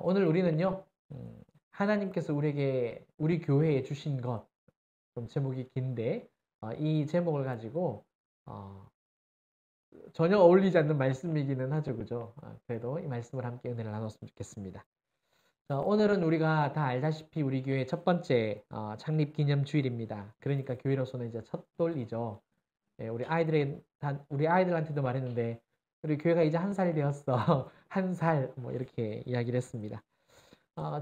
오늘 우리는요, 하나님께서 우리 교회에 주신 것, 좀 제목이 긴데, 이 제목을 가지고, 어, 전혀 어울리지 않는 말씀이기는 하죠, 그죠? 그래도 이 말씀을 함께 은혜를 나눴으면 좋겠습니다. 자, 오늘은 우리가 다 알다시피 우리 교회 첫 번째 창립 기념 주일입니다. 그러니까 교회로서는 이제 첫 돌이죠. 예, 우리 아이들한테도 말했는데, 우리 교회가 이제 한 살 되었어. 한 살, 뭐 이렇게 이야기를 했습니다.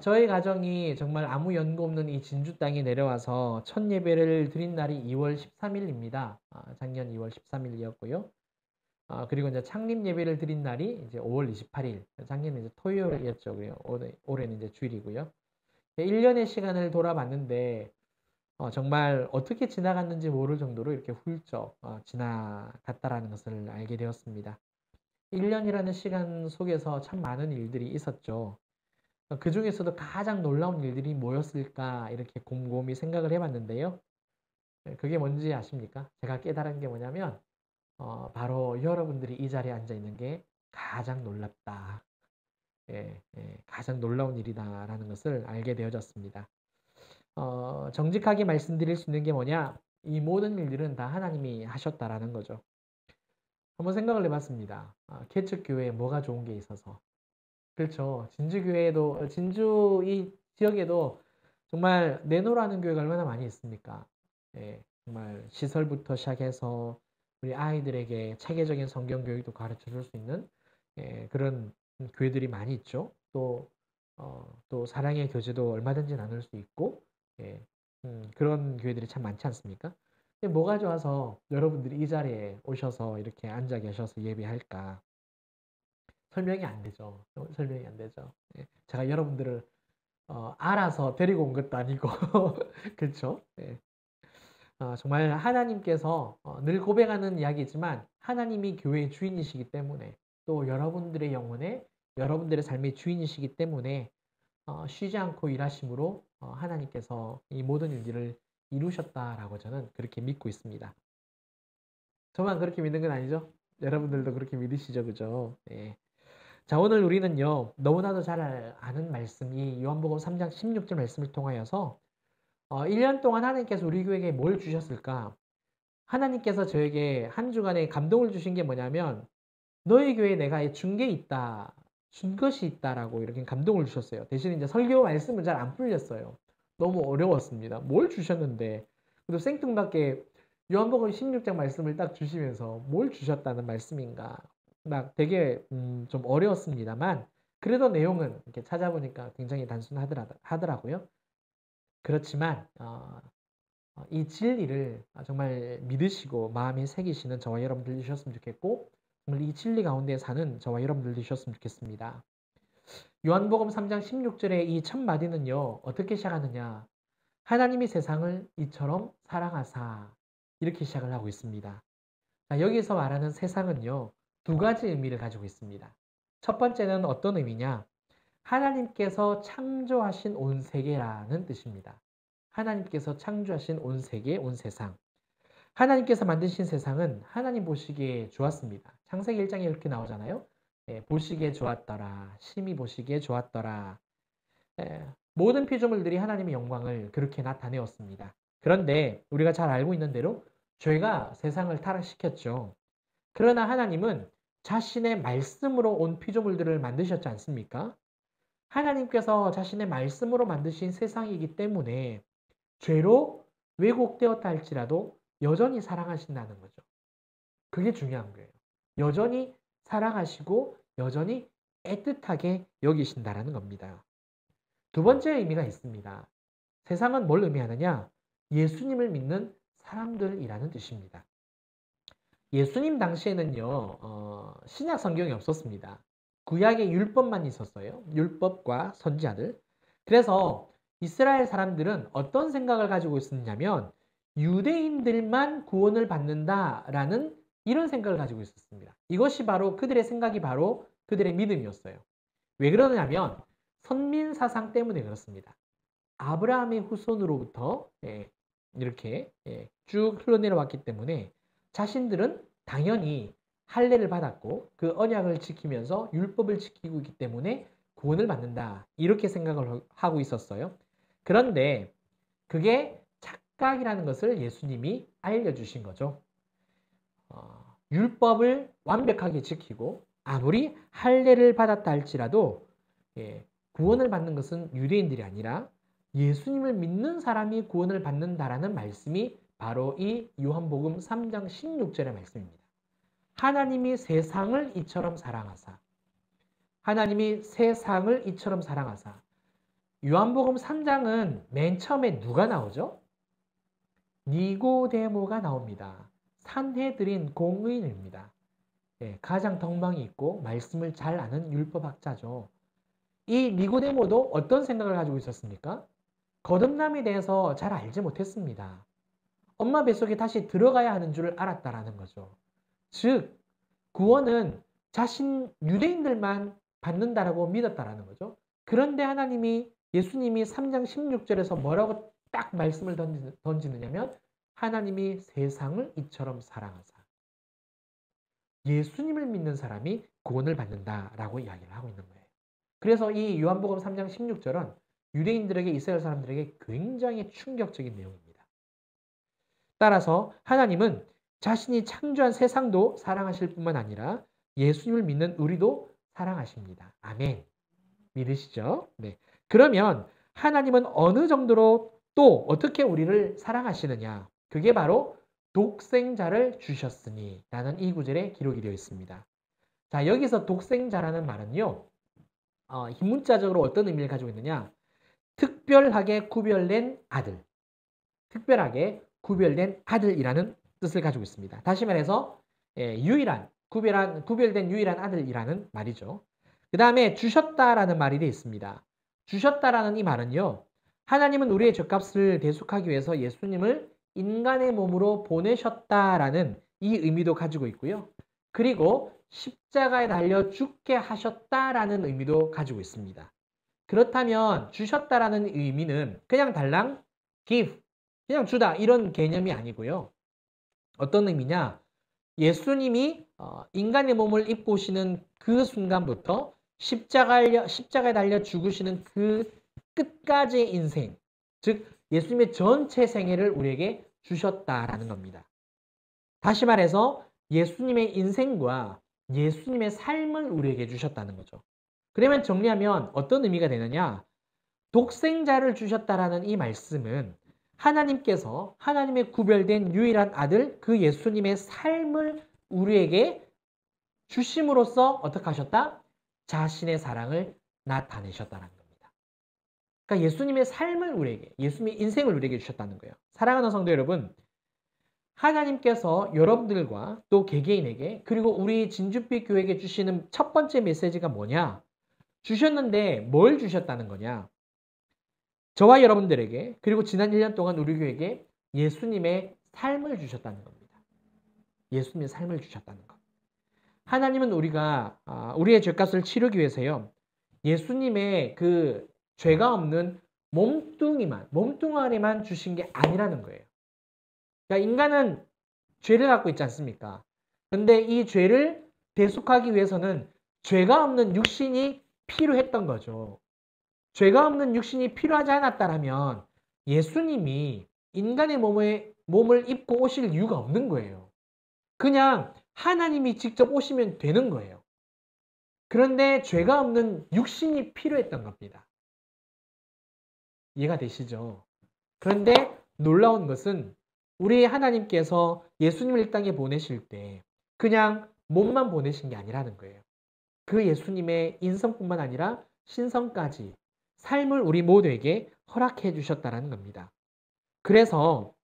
저희 가정이 정말 아무 연고 없는 이 진주 땅에 내려와서 첫 예배를 드린 날이 2월 13일입니다. 작년 2월 13일이었고요. 그리고 이제 창립 예배를 드린 날이 이제 5월 28일. 작년에 이제 토요일이었죠. 올해는 이제 주일이고요. 1년의 시간을 돌아봤는데, 정말 어떻게 지나갔는지 모를 정도로 이렇게 훌쩍 지나갔다라는 것을 알게 되었습니다. 1년이라는 시간 속에서 참 많은 일들이 있었죠. 그 중에서도 가장 놀라운 일들이 뭐였을까 이렇게 곰곰이 생각을 해봤는데요. 그게 뭔지 아십니까? 제가 깨달은 게 뭐냐면 바로 여러분들이 이 자리에 앉아 있는 게 가장 놀랍다. 가장 놀라운 일이다라는 것을 알게 되어졌습니다. 정직하게 말씀드릴 수 있는 게 뭐냐? 이 모든 일들은 다 하나님이 하셨다라는 거죠. 한번 생각을 해봤습니다. 개척교회에 뭐가 좋은 게 있어서. 그렇죠. 진주 이 지역에도 정말 내노라는 교회가 얼마나 많이 있습니까? 정말 시설부터 시작해서 우리 아이들에게 체계적인 성경 교육도 가르쳐 줄 수 있는 그런 교회들이 많이 있죠. 또 사랑의 교제도 얼마든지 나눌 수 있고, 예, 그런 교회들이 참 많지 않습니까? 근데 뭐가 좋아서 여러분들이 이 자리에 오셔서 이렇게 앉아 계셔서 예배할까? 설명이 안 되죠. 설명이 안 되죠. 제가 여러분들을 알아서 데리고 온 것도 아니고 그렇죠. 정말 하나님께서 늘 고백하는 이야기지만 하나님이 교회의 주인이시기 때문에 또 여러분들의 영혼에 여러분들의 삶의 주인이시기 때문에 쉬지 않고 일하심으로 하나님께서 이 모든 일들을 이루셨다라고 저는 그렇게 믿고 있습니다. 저만 그렇게 믿는 건 아니죠? 여러분들도 그렇게 믿으시죠, 그죠? 예. 자, 오늘 우리는요, 너무나도 잘 아는 말씀이 요한복음 3장 16절 말씀을 통하여서 1년 동안 하나님께서 우리 교회에게 뭘 주셨을까? 하나님께서 저에게 한 주간에 감동을 주신 게 뭐냐면 너희 교회에 내가 준 게 있다. 준 것이 있다라고 이렇게 감동을 주셨어요. 대신 이제 설교 말씀은 잘 안 풀렸어요. 너무 어려웠습니다. 뭘 주셨는데. 그래도 생뚱맞게 요한복음 16장 말씀을 딱 주시면서 뭘 주셨다는 말씀인가. 막 되게 좀 어려웠습니다만 그래도 내용은 이렇게 찾아보니까 굉장히 단순하더라고요. 그렇지만 이 진리를 정말 믿으시고 마음에 새기시는 저와 여러분들 되셨으면 좋겠고 정말 이 진리 가운데 사는 저와 여러분들 되셨으면 좋겠습니다. 요한복음 3장 16절의 이 첫 마디는요. 어떻게 시작하느냐. 하나님이 세상을 이처럼 사랑하사 이렇게 시작을 하고 있습니다. 자, 여기서 말하는 세상은요. 두 가지 의미를 가지고 있습니다. 첫 번째는 어떤 의미냐. 하나님께서 창조하신 온 세계라는 뜻입니다. 하나님께서 창조하신 온 세계, 온 세상. 하나님께서 만드신 세상은 하나님 보시기에 좋았습니다. 창세기 1장에 이렇게 나오잖아요. 보시기에 좋았더라. 심히 보시기에 좋았더라. 모든 피조물들이 하나님의 영광을 그렇게 나타내었습니다. 그런데 우리가 잘 알고 있는 대로 죄가 세상을 타락시켰죠. 그러나 하나님은 자신의 말씀으로 온 피조물들을 만드셨지 않습니까? 하나님께서 자신의 말씀으로 만드신 세상이기 때문에 죄로 왜곡되었다 할지라도 여전히 사랑하신다는 거죠. 그게 중요한 거예요. 여전히 사랑하시고 여전히 애틋하게 여기신다라는 겁니다. 두 번째 의미가 있습니다. 세상은 뭘 의미하느냐? 예수님을 믿는 사람들이라는 뜻입니다. 예수님 당시에는요, 신약 성경이 없었습니다. 구약의 율법만 있었어요. 율법과 선지자들. 그래서 이스라엘 사람들은 어떤 생각을 가지고 있었냐면 유대인들만 구원을 받는다라는 이런 생각을 가지고 있었습니다. 이것이 바로 그들의 생각이 바로 그들의 믿음이었어요. 왜 그러냐면 선민 사상 때문에 그렇습니다. 아브라함의 후손으로부터 이렇게 쭉 흘러내려왔기 때문에 자신들은 당연히 할례를 받았고 그 언약을 지키면서 율법을 지키고 있기 때문에 구원을 받는다. 이렇게 생각을 하고 있었어요. 그런데 그게 착각이라는 것을 예수님이 알려주신 거죠. 율법을 완벽하게 지키고 아무리 할례를 받았다 할지라도 구원을 받는 것은 유대인들이 아니라 예수님을 믿는 사람이 구원을 받는다라는 말씀이 바로 이 요한복음 3장 16절의 말씀입니다. 하나님이 세상을 이처럼 사랑하사 하나님이 세상을 이처럼 사랑하사 요한복음 3장은 맨 처음에 누가 나오죠? 니고데모가 나옵니다. 산헤드린 공의인입니다. 가장 덕망이 있고 말씀을 잘 아는 율법학자죠. 이 니고데모도 어떤 생각을 가지고 있었습니까? 거듭남에 대해서 잘 알지 못했습니다. 엄마 뱃속에 다시 들어가야 하는 줄 알았다라는 거죠. 즉 구원은 자신 유대인들만 받는다라고 믿었다라는 거죠. 그런데 예수님이 3장 16절에서 뭐라고 딱 말씀을 던지느냐면 하나님이 세상을 이처럼 사랑하사 예수님을 믿는 사람이 구원을 받는다라고 이야기를 하고 있는 거예요. 그래서 이 요한복음 3장 16절은 유대인들에게 이스라엘 사람들에게 굉장히 충격적인 내용입니다. 따라서 하나님은 자신이 창조한 세상도 사랑하실 뿐만 아니라 예수님을 믿는 우리도 사랑하십니다. 아멘. 믿으시죠? 네. 그러면 하나님은 어느 정도로 또 어떻게 우리를 사랑하시느냐? 그게 바로 독생자를 주셨으니 라는 이 구절에 기록이 되어 있습니다. 자, 여기서 독생자라는 말은요. 흰 문자적으로 어떤 의미를 가지고 있느냐? 특별하게 구별된 아들. 특별하게 구별된 아들이라는 뜻을 가지고 있습니다. 다시 말해서 구별된 유일한 아들이라는 말이죠. 그 다음에 주셨다라는 말이 되어 있습니다. 주셨다라는 이 말은요. 하나님은 우리의 죗값을 대속하기 위해서 예수님을 인간의 몸으로 보내셨다라는 이 의미도 가지고 있고요. 그리고 십자가에 달려 죽게 하셨다라는 의미도 가지고 있습니다. 그렇다면 주셨다라는 의미는 그냥 달랑 give, 그냥 주다 이런 개념이 아니고요. 어떤 의미냐? 예수님이 인간의 몸을 입고 오시는 그 순간부터 십자가에 달려 죽으시는 그 끝까지의 인생, 즉 예수님의 전체 생애를 우리에게 주셨다라는 겁니다. 다시 말해서 예수님의 인생과 예수님의 삶을 우리에게 주셨다는 거죠. 그러면 정리하면 어떤 의미가 되느냐? 독생자를 주셨다라는 이 말씀은 하나님께서 하나님의 구별된 유일한 아들 그 예수님의 삶을 우리에게 주심으로써 어떻게 하셨다? 자신의 사랑을 나타내셨다는 겁니다. 그러니까 예수님의 삶을 우리에게, 예수님의 인생을 우리에게 주셨다는 거예요. 사랑하는 성도 여러분, 하나님께서 여러분들과 또 개개인에게 그리고 우리 진주빛 교회에게 주시는 첫 번째 메시지가 뭐냐? 주셨는데 뭘 주셨다는 거냐? 저와 여러분들에게 그리고 지난 1년 동안 우리 교회에게 예수님의 삶을 주셨다는 겁니다. 예수님의 삶을 주셨다는 것. 하나님은 우리의 죄값을 치르기 위해서요. 예수님의 그 죄가 없는 몸뚱아리만 주신 게 아니라는 거예요. 그러니까 인간은 죄를 갖고 있지 않습니까? 그런데 이 죄를 대속하기 위해서는 죄가 없는 육신이 필요했던 거죠. 죄가 없는 육신이 필요하지 않았다면 예수님이 인간의 몸을 입고 오실 이유가 없는 거예요. 그냥 하나님이 직접 오시면 되는 거예요. 그런데 죄가 없는 육신이 필요했던 겁니다. 이해가 되시죠? 그런데 놀라운 것은 우리 하나님께서 예수님을 이 땅에 보내실 때 그냥 몸만 보내신 게 아니라는 거예요. 그 예수님의 인성뿐만 아니라 신성까지 삶을 우리 모두에게 허락해 주셨다는 겁니다. 그래서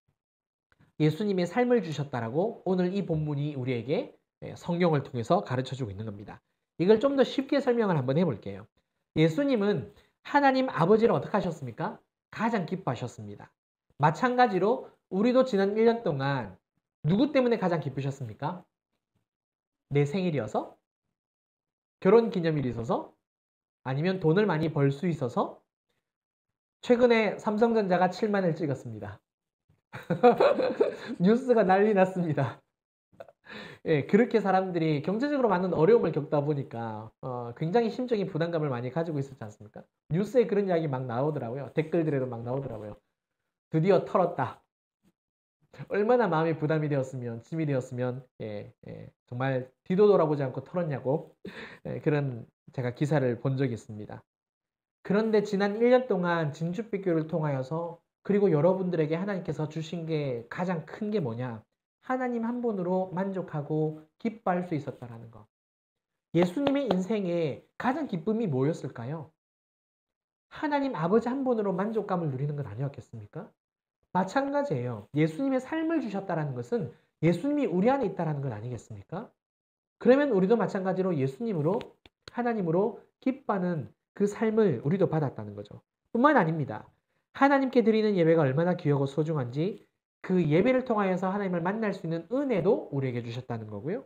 예수님의 삶을 주셨다라고 오늘 이 본문이 우리에게 성경을 통해서 가르쳐주고 있는 겁니다. 이걸 좀 더 쉽게 설명을 한번 해볼게요. 예수님은 하나님 아버지를 어떻게 하셨습니까? 가장 기뻐하셨습니다. 마찬가지로 우리도 지난 1년 동안 누구 때문에 가장 기쁘셨습니까? 내 생일이어서? 결혼기념일이 있어서? 아니면 돈을 많이 벌 수 있어서? 최근에 삼성전자가 7만을 찍었습니다. 뉴스가 난리 났습니다. 예, 그렇게 사람들이 경제적으로 많은 어려움을 겪다 보니까 굉장히 심적인 부담감을 많이 가지고 있었지 않습니까? 뉴스에 그런 이야기 막 나오더라고요. 댓글들에도 막 나오더라고요. 드디어 털었다. 얼마나 마음이 부담이 되었으면, 짐이 되었으면, 정말 뒤도 돌아보지 않고 털었냐고, 그런 제가 기사를 본 적이 있습니다. 그런데 지난 1년 동안 진주빛교를 통하여서 그리고 여러분들에게 하나님께서 주신 게 가장 큰 게 뭐냐? 하나님 한 분으로 만족하고 기뻐할 수 있었다라는 것. 예수님의 인생에 가장 기쁨이 뭐였을까요? 하나님 아버지 한 분으로 만족감을 누리는 건 아니었겠습니까? 마찬가지예요. 예수님의 삶을 주셨다는 것은 예수님이 우리 안에 있다는 건 아니겠습니까? 그러면 우리도 마찬가지로 예수님으로 하나님으로 기뻐하는 그 삶을 우리도 받았다는 거죠. 뿐만 아닙니다. 하나님께 드리는 예배가 얼마나 귀하고 소중한지 그 예배를 통하여서 하나님을 만날 수 있는 은혜도 우리에게 주셨다는 거고요.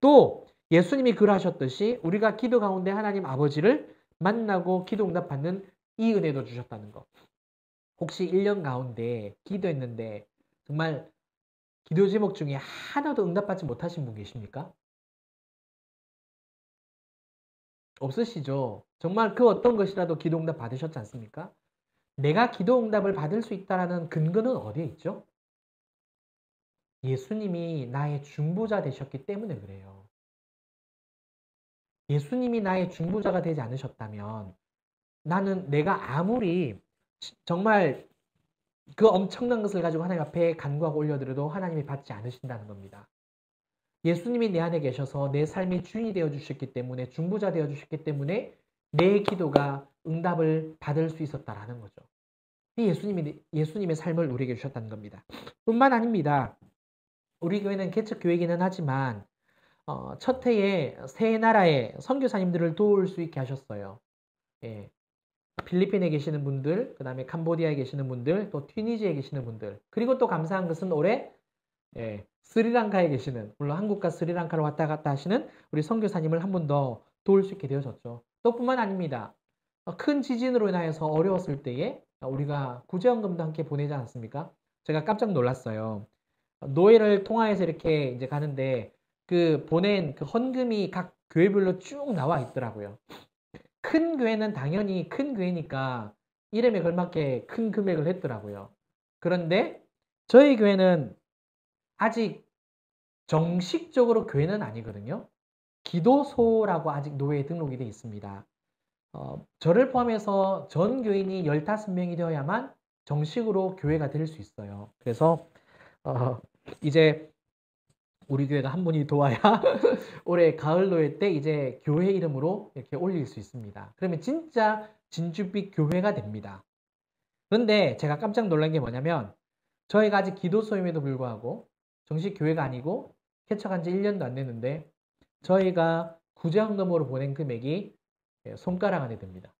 또 예수님이 그러하셨듯이 우리가 기도 가운데 하나님 아버지를 만나고 기도 응답받는 이 은혜도 주셨다는 거. 혹시 1년 가운데 기도했는데 정말 기도 제목 중에 하나도 응답받지 못하신 분 계십니까? 없으시죠? 정말 그 어떤 것이라도 기도 응답 받으셨지 않습니까? 내가 기도 응답을 받을 수 있다는 근거는 어디에 있죠? 예수님이 나의 중보자 되셨기 때문에 그래요. 예수님이 나의 중보자가 되지 않으셨다면 나는 내가 아무리 정말 그 엄청난 것을 가지고 하나님 앞에 간구하고 올려드려도 하나님이 받지 않으신다는 겁니다. 예수님이 내 안에 계셔서 내 삶의 주인이 되어 주셨기 때문에 중보자 되어 주셨기 때문에 내 기도가 응답을 받을 수 있었다라는 거죠. 예수님의 삶을 우리에게 주셨다는 겁니다. 뿐만 아닙니다. 우리 교회는 개척 교회이기는 하지만 첫 해에 세 나라의 선교사님들을 도울 수 있게 하셨어요. 예. 필리핀에 계시는 분들, 그 다음에 캄보디아에 계시는 분들, 또 튀니지에 계시는 분들, 그리고 또 감사한 것은 올해 스리랑카에 계시는, 물론 한국과 스리랑카를 왔다 갔다 하시는 우리 선교사님을 한 번 더 도울 수 있게 되어졌죠. 또 뿐만 아닙니다. 큰 지진으로 인하여서 어려웠을 때에 우리가 구제원금도 함께 보내지 않습니까? 제가 깜짝 놀랐어요. 노예를 통화해서 이렇게 이제 가는데 그 보낸 그 헌금이 각 교회별로 쭉 나와 있더라고요. 큰 교회는 당연히 큰 교회니까 이름에 걸맞게 큰 금액을 했더라고요. 그런데 저희 교회는 아직 정식적으로 교회는 아니거든요. 기도소라고 아직 노예에 등록이 되어 있습니다. 저를 포함해서 전 교인이 15명이 되어야만 정식으로 교회가 될 수 있어요. 그래서 이제 우리 교회가 한 분이 도와야 올해 가을 노예 때 이제 교회 이름으로 이렇게 올릴 수 있습니다. 그러면 진짜 진주빛 교회가 됩니다. 그런데 제가 깜짝 놀란 게 뭐냐면 저희가 아직 기도소임에도 불구하고 정식 교회가 아니고 개척한 지 1년도 안 됐는데 저희가 구제헌금으로 보낸 금액이 손가락 안에 듭니다.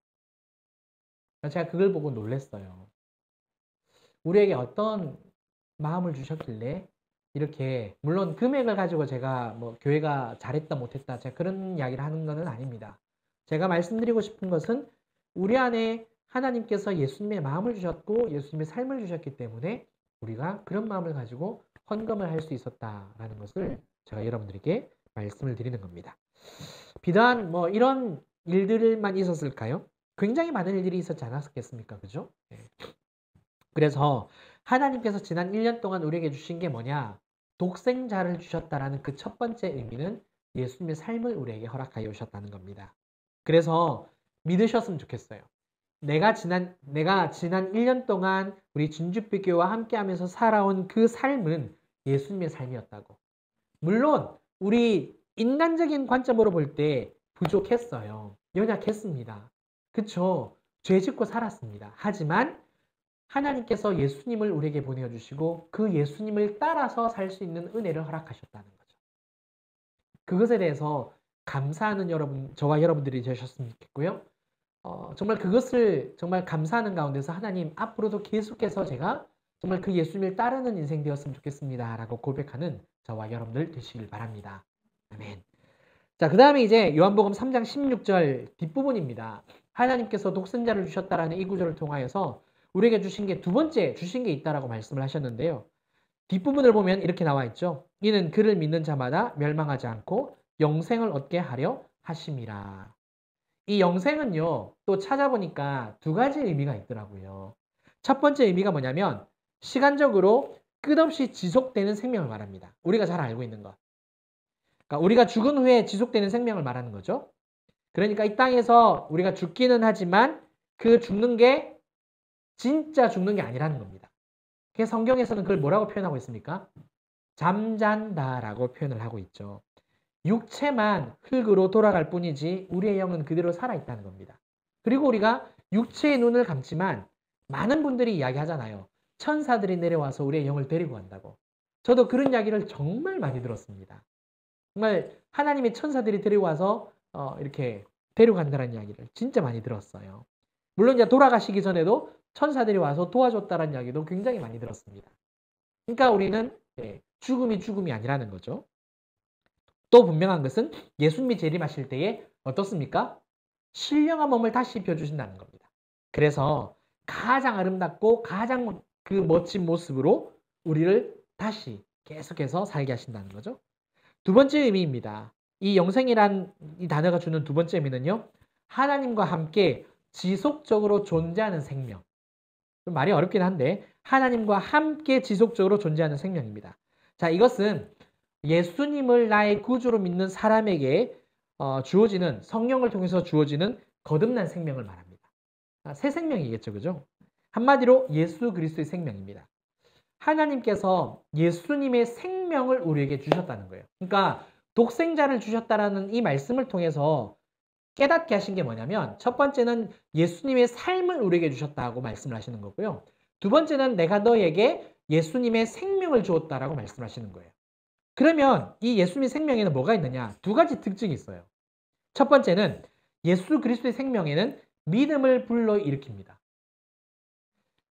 제가 그걸 보고 놀랐어요. 우리에게 어떤 마음을 주셨길래 이렇게 물론 금액을 가지고 제가 뭐 교회가 잘했다 못했다 제가 그런 이야기를 하는 것은 아닙니다. 제가 말씀드리고 싶은 것은 우리 안에 하나님께서 예수님의 마음을 주셨고 예수님의 삶을 주셨기 때문에 우리가 그런 마음을 가지고 헌금을 할 수 있었다라는 것을 제가 여러분들에게 말씀을 드리는 겁니다. 비단 뭐 이런 일들만 있었을까요? 굉장히 많은 일들이 있었지 않았겠습니까? 그죠? 네. 그래서 하나님께서 지난 1년 동안 우리에게 주신 게 뭐냐? 독생자를 주셨다라는 그 첫 번째 의미는 예수님의 삶을 우리에게 허락하여 오셨다는 겁니다. 그래서 믿으셨으면 좋겠어요. 내가 지난 1년 동안 우리 진주빛교회와 함께하면서 살아온 그 삶은 예수님의 삶이었다고. 물론 우리 인간적인 관점으로 볼 때 부족했어요. 연약했습니다. 그쵸? 죄 짓고 살았습니다. 하지만 하나님께서 예수님을 우리에게 보내주시고 그 예수님을 따라서 살 수 있는 은혜를 허락하셨다는 거죠. 그것에 대해서 감사하는 여러분, 저와 여러분들이 되셨으면 좋겠고요. 정말 그것을 정말 감사하는 가운데서 하나님 앞으로도 계속해서 제가 정말 그 예수님을 따르는 인생 되었으면 좋겠습니다. 라고 고백하는 저와 여러분들 되시길 바랍니다. 아멘. 자, 그 다음에 이제 요한복음 3장 16절 뒷부분입니다. 하나님께서 독생자를 주셨다라는 이 구절을 통하여서 우리에게 주신 게 두 번째 주신 게 있다라고 말씀을 하셨는데요. 뒷부분을 보면 이렇게 나와 있죠. 이는 그를 믿는 자마다 멸망하지 않고 영생을 얻게 하려 하심이라. 이 영생은요, 또 찾아보니까 두 가지 의미가 있더라고요. 첫 번째 의미가 뭐냐면 시간적으로 끝없이 지속되는 생명을 말합니다. 우리가 잘 알고 있는 것. 그러니까 우리가 죽은 후에 지속되는 생명을 말하는 거죠. 그러니까 이 땅에서 우리가 죽기는 하지만 그 죽는 게 진짜 죽는 게 아니라는 겁니다. 그래서 성경에서는 그걸 뭐라고 표현하고 있습니까? 잠잔다라고 표현을 하고 있죠. 육체만 흙으로 돌아갈 뿐이지 우리의 영은 그대로 살아있다는 겁니다. 그리고 우리가 육체의 눈을 감지만 많은 분들이 이야기하잖아요. 천사들이 내려와서 우리의 영을 데리고 간다고. 저도 그런 이야기를 정말 많이 들었습니다. 정말 하나님의 천사들이 데려와서 이렇게 데려간다는 이야기를 진짜 많이 들었어요. 물론 이제 돌아가시기 전에도 천사들이 와서 도와줬다는 이야기도 굉장히 많이 들었습니다. 그러니까 우리는 죽음이 아니라는 거죠. 또 분명한 것은 예수님이 재림하실 때에 어떻습니까? 신령한 몸을 다시 입혀주신다는 겁니다. 그래서 가장 아름답고 가장 그 멋진 모습으로 우리를 다시 계속해서 살게 하신다는 거죠. 두 번째 의미입니다. 이 영생이란 이 단어가 주는 두 번째 의미는요. 하나님과 함께 지속적으로 존재하는 생명. 좀 말이 어렵긴 한데 하나님과 함께 지속적으로 존재하는 생명입니다. 자, 이것은 예수님을 나의 구주로 믿는 사람에게 주어지는 성령을 통해서 주어지는 거듭난 생명을 말합니다. 새 생명이겠죠, 그죠? 한마디로 예수 그리스도의 생명입니다. 하나님께서 예수님의 생명을 우리에게 주셨다는 거예요. 그러니까 독생자를 주셨다라는 이 말씀을 통해서 깨닫게 하신 게 뭐냐면 첫 번째는 예수님의 삶을 우리에게 주셨다고 말씀을 하시는 거고요. 두 번째는 내가 너에게 예수님의 생명을 주었다라고 말씀하시는 거예요. 그러면 이 예수님의 생명에는 뭐가 있느냐? 두 가지 특징이 있어요. 첫 번째는 예수 그리스도의 생명에는 믿음을 불러일으킵니다.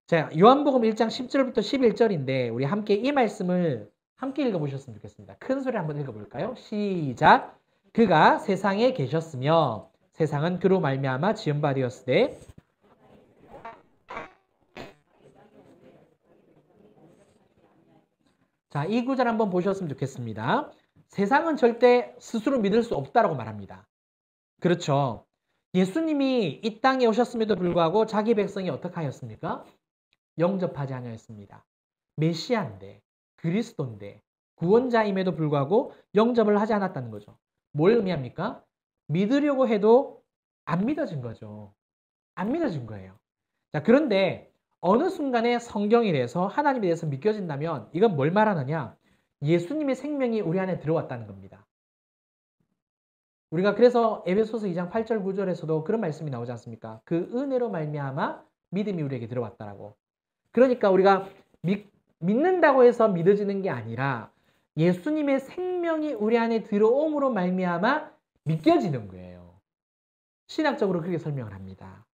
자, 요한복음 1장 10절부터 11절인데 우리 함께 이 말씀을 함께 읽어보셨으면 좋겠습니다. 큰 소리 한번 읽어볼까요? 시작! 그가 세상에 계셨으며 세상은 그로 말미암아 지은 바 되었으되 자, 이 구절 한번 보셨으면 좋겠습니다. 세상은 절대 스스로 믿을 수 없다라고 말합니다. 그렇죠. 예수님이 이 땅에 오셨음에도 불구하고 자기 백성이 어떻게 하였습니까? 영접하지 아니하였습니다. 메시아인데, 그리스도인데, 구원자임에도 불구하고 영접을 하지 않았다는 거죠. 뭘 의미합니까? 믿으려고 해도 안 믿어진 거죠. 안 믿어진 거예요. 자, 그런데 어느 순간에 성경에 대해서 하나님에 대해서 믿겨진다면 이건 뭘 말하느냐? 예수님의 생명이 우리 안에 들어왔다는 겁니다. 우리가 그래서 에베소서 2장 8절 9절에서도 그런 말씀이 나오지 않습니까? 그 은혜로 말미암아 믿음이 우리에게 들어왔다라고. 그러니까 우리가 믿는다고 해서 믿어지는 게 아니라 예수님의 생명이 우리 안에 들어옴으로 말미암아 믿겨지는 거예요. 신학적으로 그렇게 설명을 합니다.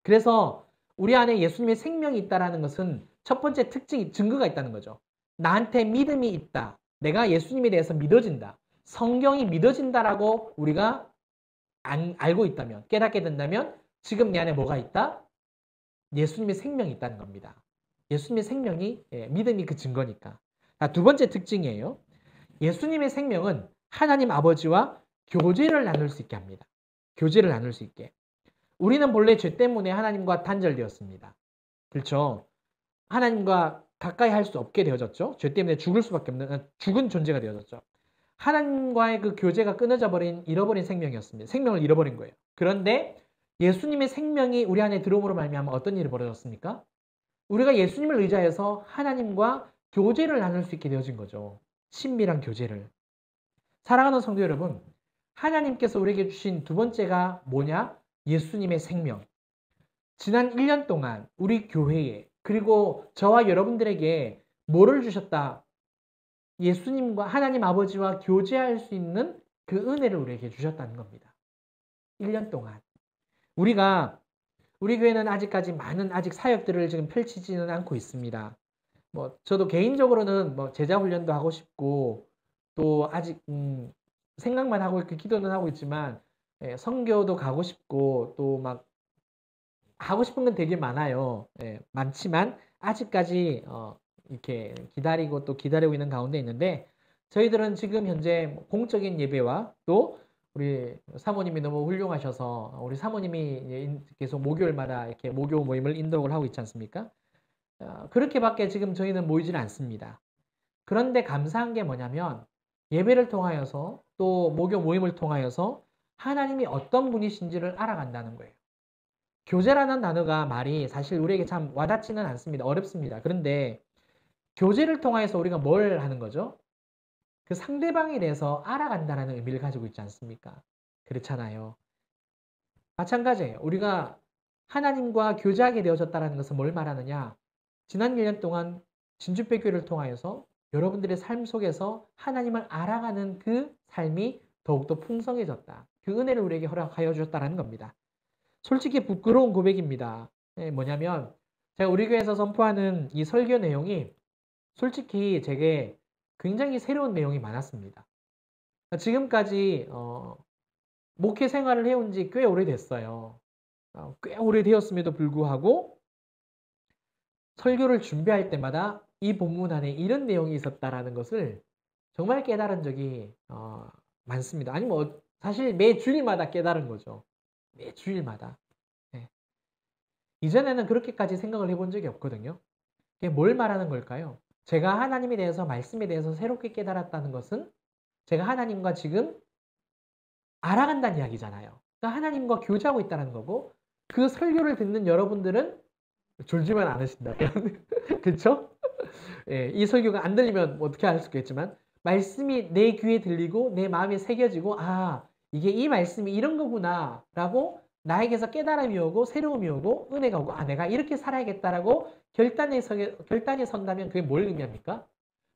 그래서 우리 안에 예수님의 생명이 있다는 것은 첫 번째 특징이 증거가 있다는 거죠. 나한테 믿음이 있다. 내가 예수님에 대해서 믿어진다. 성경이 믿어진다라고 우리가 알고 있다면, 깨닫게 된다면 지금 내 안에 뭐가 있다? 예수님의 생명이 있다는 겁니다. 예수님의 생명이 믿음이 그 증거니까. 두 번째 특징이에요. 예수님의 생명은 하나님 아버지와 교제를 나눌 수 있게 합니다. 교제를 나눌 수 있게. 우리는 본래 죄 때문에 하나님과 단절되었습니다. 그렇죠? 하나님과 가까이 할 수 없게 되어졌죠. 죄 때문에 죽을 수밖에 없는 죽은 존재가 되어졌죠. 하나님과의 그 교제가 끊어져 버린 잃어버린 생명이었습니다. 생명을 잃어버린 거예요. 그런데 예수님의 생명이 우리 안에 들어옴으로 말미암아 어떤 일이 벌어졌습니까? 우리가 예수님을 의지해서 하나님과 교제를 나눌 수 있게 되어진 거죠. 친밀한 교제를. 사랑하는 성도 여러분, 하나님께서 우리에게 주신 두 번째가 뭐냐? 예수님의 생명. 지난 1년 동안 우리 교회에 그리고 저와 여러분들에게 뭐를 주셨다? 예수님과 하나님 아버지와 교제할 수 있는 그 은혜를 우리에게 주셨다는 겁니다. 1년 동안. 우리 교회는 아직까지 많은 아직 사역들을 지금 펼치지는 않고 있습니다. 저도 개인적으로는 제자 훈련도 하고 싶고 또 아직 생각만 하고 있고 기도는 하고 있지만 선교도 가고 싶고 또 막 하고 싶은 건 되게 많아요. 많지만 아직까지 이렇게 기다리고 또 기다리고 있는 가운데 있는데 저희들은 지금 현재 공적인 예배와 또 우리 사모님이 너무 훌륭하셔서 우리 사모님이 계속 목요일마다 이렇게 목요 모임을 인도를 하고 있지 않습니까? 그렇게밖에 지금 저희는 모이지는 않습니다. 그런데 감사한 게 뭐냐면 예배를 통하여서 또 목요 모임을 통하여서 하나님이 어떤 분이신지를 알아간다는 거예요. 교제라는 단어가 말이 사실 우리에게 참 와닿지는 않습니다. 어렵습니다. 그런데 교제를 통해서 우리가 뭘 하는 거죠? 그 상대방에 대해서 알아간다는 의미를 가지고 있지 않습니까? 그렇잖아요. 마찬가지예요. 우리가 하나님과 교제하게 되어졌다는 것은 뭘 말하느냐? 지난 1년 동안 진주백교를 통하여서 여러분들의 삶 속에서 하나님을 알아가는 그 삶이 더욱더 풍성해졌다. 그 은혜를 우리에게 허락하여 주셨다는 겁니다. 솔직히 부끄러운 고백입니다. 뭐냐면 제가 우리 교회에서 선포하는 이 설교 내용이 솔직히 제게 굉장히 새로운 내용이 많았습니다. 지금까지 목회 생활을 해온 지 꽤 오래됐어요. 꽤 오래되었음에도 불구하고 설교를 준비할 때마다 이 본문 안에 이런 내용이 있었다라는 것을 정말 깨달은 적이 많습니다. 아니 뭐 사실 매 주일마다 깨달은 거죠. 매 주일마다. 네. 이전에는 그렇게까지 생각을 해본 적이 없거든요. 이게 뭘 말하는 걸까요? 제가 하나님에 대해서 말씀에 대해서 새롭게 깨달았다는 것은 제가 하나님과 지금 알아간다는 이야기잖아요. 그러니까 하나님과 교제하고 있다는 거고 그 설교를 듣는 여러분들은 졸지만 않으신다면 그렇죠? 예, 이 설교가 안 들리면 어떻게 알 수 있겠지만 말씀이 내 귀에 들리고 내 마음에 새겨지고 이게 이 말씀이 이런 거구나 라고 나에게서 깨달음이 오고 새로움이 오고 은혜가 오고 내가 이렇게 살아야겠다라고 결단에 선다면 그게 뭘 의미합니까?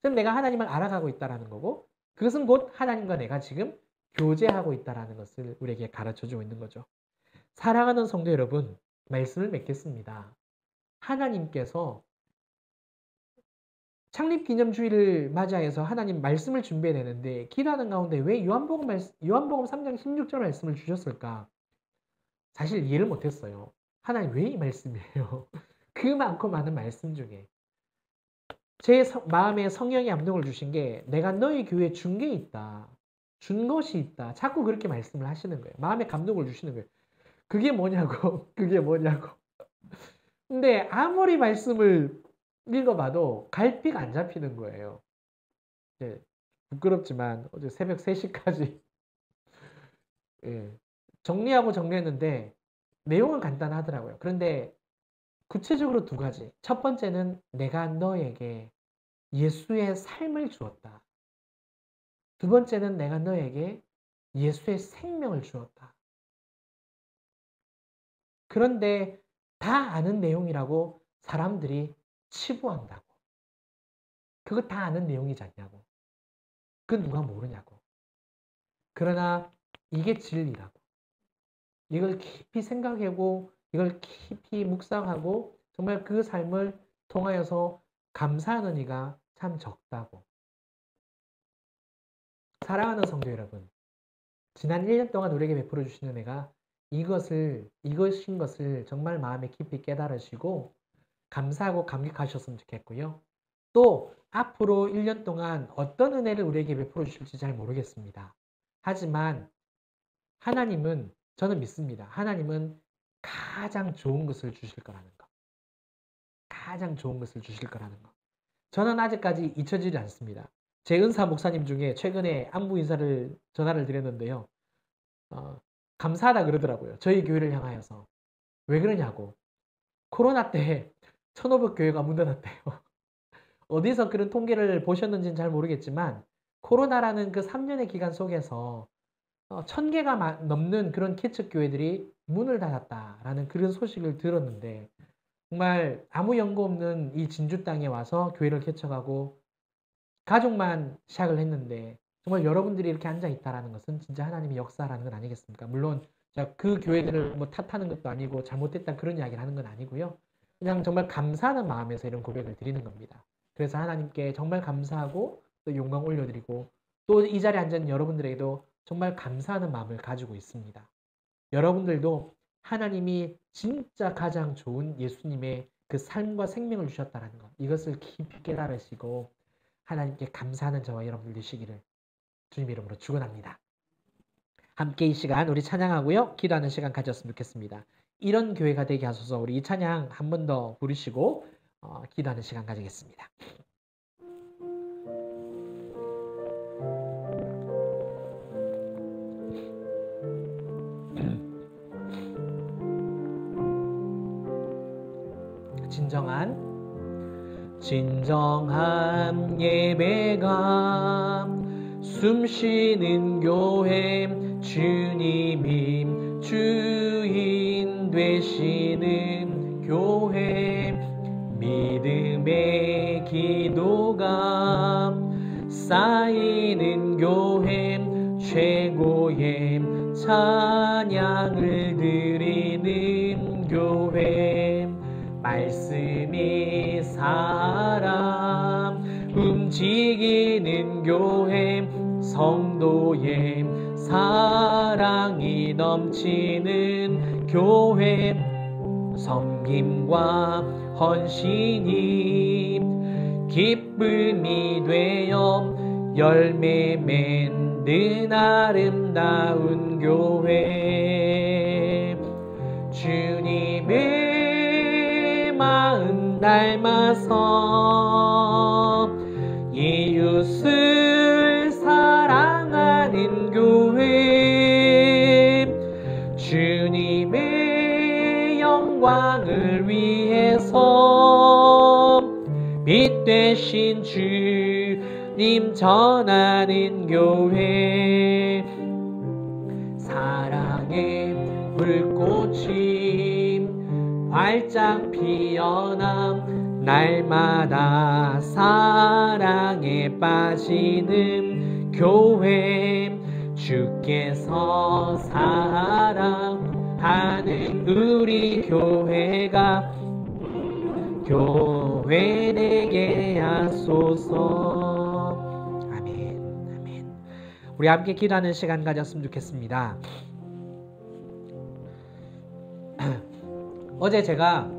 그럼 내가 하나님을 알아가고 있다는 거고 그것은 곧 하나님과 내가 지금 교제하고 있다는 것을 우리에게 가르쳐주고 있는 거죠. 사랑하는 성도 여러분, 말씀을 맺겠습니다. 하나님께서 창립기념주의를 맞이해서 하나님 말씀을 준비해야 되는데 기도하는 가운데 왜 요한복음 3장 16절 말씀을 주셨을까? 사실 이해를 못했어요. 하나님 왜 이 말씀이에요? 그 많고 많은 말씀 중에 제 마음에 성령의 감동을 주신 게 내가 너희 교회에 준 게 있다. 준 것이 있다. 자꾸 그렇게 말씀을 하시는 거예요. 마음에 감동을 주시는 거예요. 그게 뭐냐고. 그게 뭐냐고. 근데 아무리 말씀을 읽어봐도 갈피가 안 잡히는 거예요. 예, 부끄럽지만 어제 새벽 3시까지 예, 정리하고 정리했는데 내용은 간단하더라고요. 그런데 구체적으로 두 가지. 첫 번째는 내가 너에게 예수의 삶을 주었다. 두 번째는 내가 너에게 예수의 생명을 주었다. 그런데 다 아는 내용이라고 사람들이 치부한다고. 그거 다 아는 내용이지 않냐고. 그건 누가 모르냐고. 그러나 이게 진리라고. 이걸 깊이 생각하고 이걸 깊이 묵상하고 정말 그 삶을 통하여서 감사하는 이가 참 적다고. 사랑하는 성도 여러분, 지난 1년 동안 우리에게 베풀어 주시는 은혜가 이것인 것을 정말 마음에 깊이 깨달으시고 감사하고 감격하셨으면 좋겠고요. 또 앞으로 1년 동안 어떤 은혜를 우리에게 베풀어 주실지 잘 모르겠습니다. 하지만 하나님은 저는 믿습니다. 하나님은 가장 좋은 것을 주실 거라는 거. 가장 좋은 것을 주실 거라는 거. 저는 아직까지 잊혀지지 않습니다. 제 은사 목사님 중에 최근에 안부 인사를 전화를 드렸는데요. 감사하다 그러더라고요. 저희 교회를 향하여서. 왜 그러냐고. 코로나 때 1500교회가 문 닫았대요. 어디서 그런 통계를 보셨는지는 잘 모르겠지만 코로나라는 그 3년의 기간 속에서 1000개가 넘는 그런 개척교회들이 문을 닫았다라는 그런 소식을 들었는데 정말 아무 연고 없는 이 진주 땅에 와서 교회를 개척하고 가족만 시작을 했는데 정말 여러분들이 이렇게 앉아있다라는 것은 진짜 하나님의 역사라는 건 아니겠습니까? 물론 제가 그 교회들을 뭐 탓하는 것도 아니고 잘못됐다 그런 이야기를 하는 건 아니고요. 그냥 정말 감사하는 마음에서 이런 고백을 드리는 겁니다. 그래서 하나님께 정말 감사하고 또 영광 올려드리고 또 이 자리에 앉은 여러분들에게도 정말 감사하는 마음을 가지고 있습니다. 여러분들도 하나님이 진짜 가장 좋은 예수님의 그 삶과 생명을 주셨다는 것, 이것을 깊이 깨달으시고 하나님께 감사하는 저와 여러분들 되시기를 주님 이름으로 축원합니다. 함께 이 시간 우리 찬양하고요, 기도하는 시간 가졌으면 좋겠습니다. 이런 교회가 되게 하소서. 우리 이 찬양 한 번 더 부르시고 기도하는 시간 가지겠습니다. 진정한 예배가 숨쉬는 교회, 주님이 주인 되시는 교회, 믿음의 기도가 쌓이는 교회, 최고의 찬양을 드리는 교회, 말씀이 살아 움직이는 교회, 성도의 사랑이 넘치는 교회, 섬김과 헌신이 기쁨이 되어 열매 맺는 아름다운 교회, 주님의 마음 닮아서 이웃을 사랑하는 교회, 주님의 영광을 위해서 빛 되신 주님 전하는 교회, 사랑의 불꽃이 활짝 피어나 날마다 사랑에 빠지는 교회, 주께서 사랑하는 우리 교회가 교회 되게 하소서. 아멘, 아멘. 우리 함께 기도하는 시간 가졌으면 좋겠습니다. 어제 제가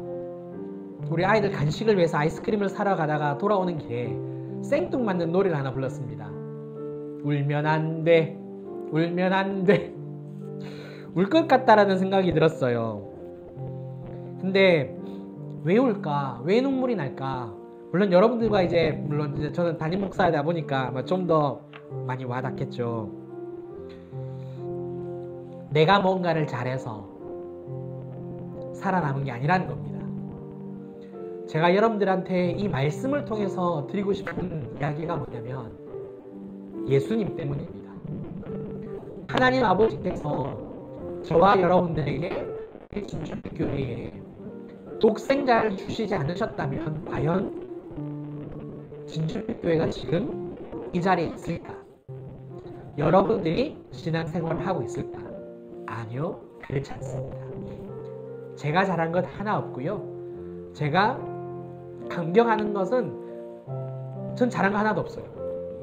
우리 아이들 간식을 위해서 아이스크림을 사러 가다가 돌아오는 길에 생뚱맞는 노래를 하나 불렀습니다. 울면 안 돼, 울면 안 돼. 울 것 같다라는 생각이 들었어요. 근데 왜 울까? 왜 눈물이 날까? 물론 여러분들과 물론 이제 저는 담임 목사이다 보니까 좀 더 많이 와닿겠죠. 내가 뭔가를 잘해서 살아남은 게 아니라는 겁니다. 제가 여러분들한테 이 말씀을 통해서 드리고 싶은 이야기가 뭐냐면 예수님 때문입니다. 하나님 아버지께서 저와 여러분들에게 진주교회에 독생자를 주시지 않으셨다면 과연 진주교회가 지금 이 자리에 있을까? 여러분들이 신앙생활을 하고 있을까? 아니요, 그렇지 않습니다. 제가 잘한 것 하나 없고요. 제가 강경하는 것은 전 잘한 거 하나도 없어요.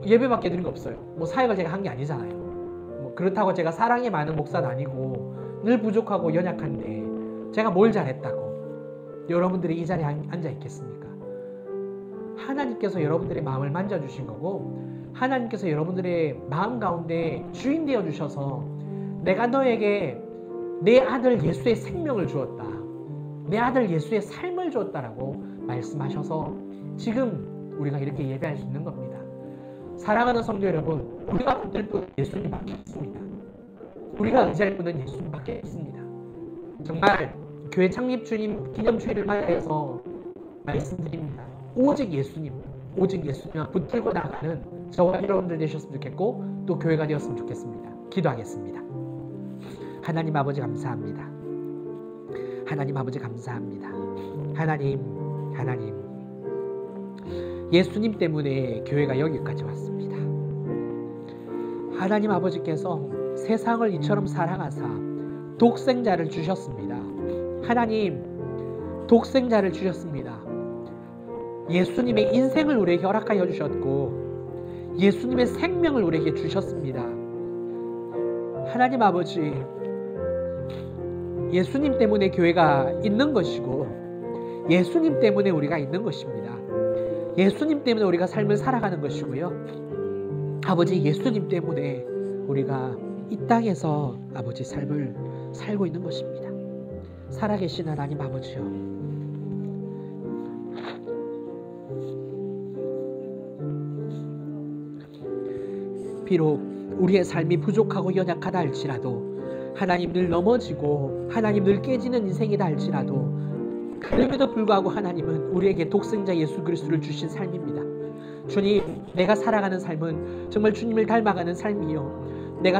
예배밖에 드린 거 없어요. 사역을 제가 한 게 아니잖아요. 그렇다고 제가 사랑이 많은 목사도 아니고 늘 부족하고 연약한데 제가 뭘 잘했다고 여러분들이 이 자리에 앉아 있겠습니까? 하나님께서 여러분들의 마음을 만져주신 거고 하나님께서 여러분들의 마음 가운데 주인 되어 주셔서 내가 너에게 내 아들 예수의 생명을 주었다, 내 아들 예수의 삶을 주었다라고 말씀하셔서 지금 우리가 이렇게 예배할 수 있는 겁니다. 사랑하는 성도 여러분, 우리가 붙들 분은 예수님밖에 없습니다. 우리가 의지할 분은 예수님밖에 없습니다. 정말 교회 창립 주님 기념주일을 맞이해서 말씀드립니다. 오직 예수님만 붙들고 나가는 저와 여러분들 되셨으면 좋겠고 또 교회가 되었으면 좋겠습니다. 기도하겠습니다. 하나님 아버지 감사합니다. 하나님 아버지 감사합니다. 하나님 예수님 때문에 교회가 여기까지 왔습니다. 하나님 아버지께서 세상을 이처럼 사랑하사 독생자를 주셨습니다. 하나님 독생자를 주셨습니다. 예수님의 인생을 우리에게 허락하여 주셨고 예수님의 생명을 우리에게 주셨습니다. 하나님 아버지, 예수님 때문에 교회가 있는 것이고 예수님 때문에 우리가 있는 것입니다. 예수님 때문에 우리가 삶을 살아가는 것이고요. 아버지, 예수님 때문에 우리가 이 땅에서 아버지 삶을 살고 있는 것입니다. 살아계신 하나님 아버지요, 비록 우리의 삶이 부족하고 연약하다 할지라도, 하나님 늘 넘어지고 하나님 늘 깨지는 인생이다 할지라도, 그럼에도 불구하고 하나님은 우리에게 독생자 예수 그리스도를 주신 삶입니다. 주님, 내가 살아가는 삶은 정말 주님을 닮아가는 삶이요, 내가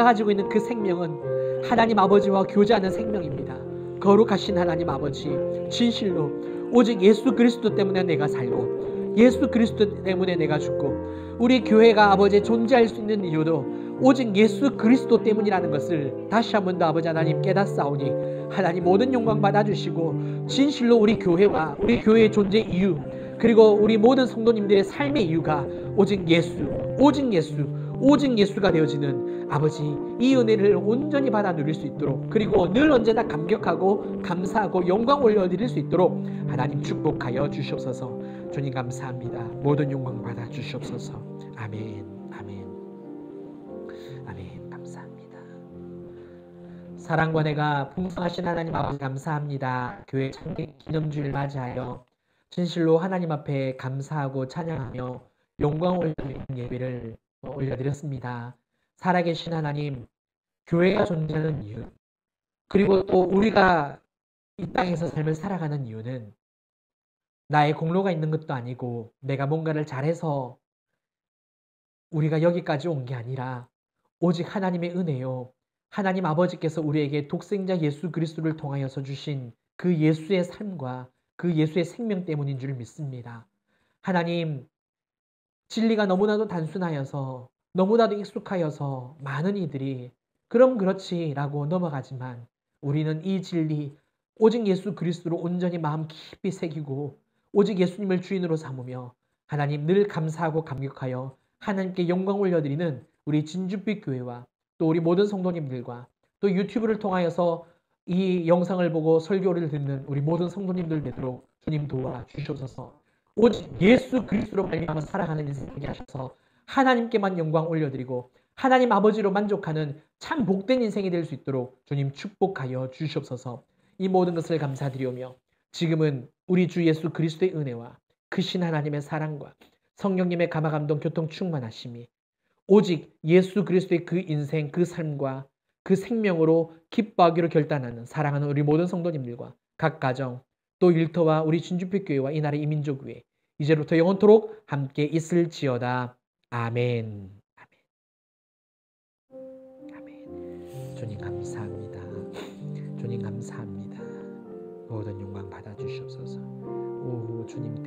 가지고 있는 그 생명은 하나님 아버지와 교제하는 생명입니다. 거룩하신 하나님 아버지, 진실로 오직 예수 그리스도 때문에 내가 살고 예수 그리스도 때문에 내가 죽고, 우리 교회가 아버지 존재할 수 있는 이유도 오직 예수 그리스도 때문이라는 것을 다시 한 번 더 아버지 하나님 깨닫사오니, 하나님 모든 영광 받아주시고, 진실로 우리 교회와 우리 교회의 존재 이유, 그리고 우리 모든 성도님들의 삶의 이유가 오직 예수, 오직 예수, 오직 예수가 되어지는 아버지, 이 은혜를 온전히 받아 누릴 수 있도록, 그리고 늘 언제나 감격하고 감사하고 영광 올려드릴 수 있도록 하나님 축복하여 주시옵소서. 주님 감사합니다. 모든 영광 받아 주시옵소서. 아멘, 아멘, 아멘. 감사합니다. 사랑과 내가 풍성하신 하나님 아버지 감사합니다. 교회 창립 기념주일 맞이하여 진실로 하나님 앞에 감사하고 찬양하며 영광 올려드리는 예배를 올려드렸습니다. 살아계신 하나님, 교회가 존재하는 이유, 그리고 또 우리가 이 땅에서 삶을 살아가는 이유는 나의 공로가 있는 것도 아니고 내가 뭔가를 잘해서 우리가 여기까지 온 게 아니라 오직 하나님의 은혜요, 하나님 아버지께서 우리에게 독생자 예수 그리스도를 통하여서 주신 그 예수의 삶과 그 예수의 생명 때문인 줄 믿습니다. 하나님, 진리가 너무나도 단순하여서 너무나도 익숙하여서 많은 이들이 그럼 그렇지 라고 넘어가지만, 우리는 이 진리 오직 예수 그리스도로 온전히 마음 깊이 새기고 오직 예수님을 주인으로 삼으며 하나님 늘 감사하고 감격하여 하나님께 영광 올려드리는 우리 진주빛 교회와 또 우리 모든 성도님들과 또 유튜브를 통하여서 이 영상을 보고 설교를 듣는 우리 모든 성도님들 되도록 주님 도와 주시옵소서. 오직 예수 그리스도로 말미암아 살아가는 인생 되게 하셔서 하나님께만 영광 올려드리고 하나님 아버지로 만족하는 참 복된 인생이 될 수 있도록 주님 축복하여 주시옵소서. 이 모든 것을 감사드리오며, 지금은 우리 주 예수 그리스도의 은혜와 크신 하나님의 사랑과 성령님의 감화감동 교통 충만하심이 오직 예수 그리스도의 그 인생, 그 삶과 그 생명으로 기뻐하기로 결단하는 사랑하는 우리 모든 성도님들과 각 가정, 또 일터와 우리 진주빛 교회와 이 나라 이민족 위에 이제부터 영원토록 함께 있을지어다. 아멘. 아멘. 아멘. 주님 감사합니다. 주님 감사합니다. 모든 영광 받아주시옵소서. 오, 주님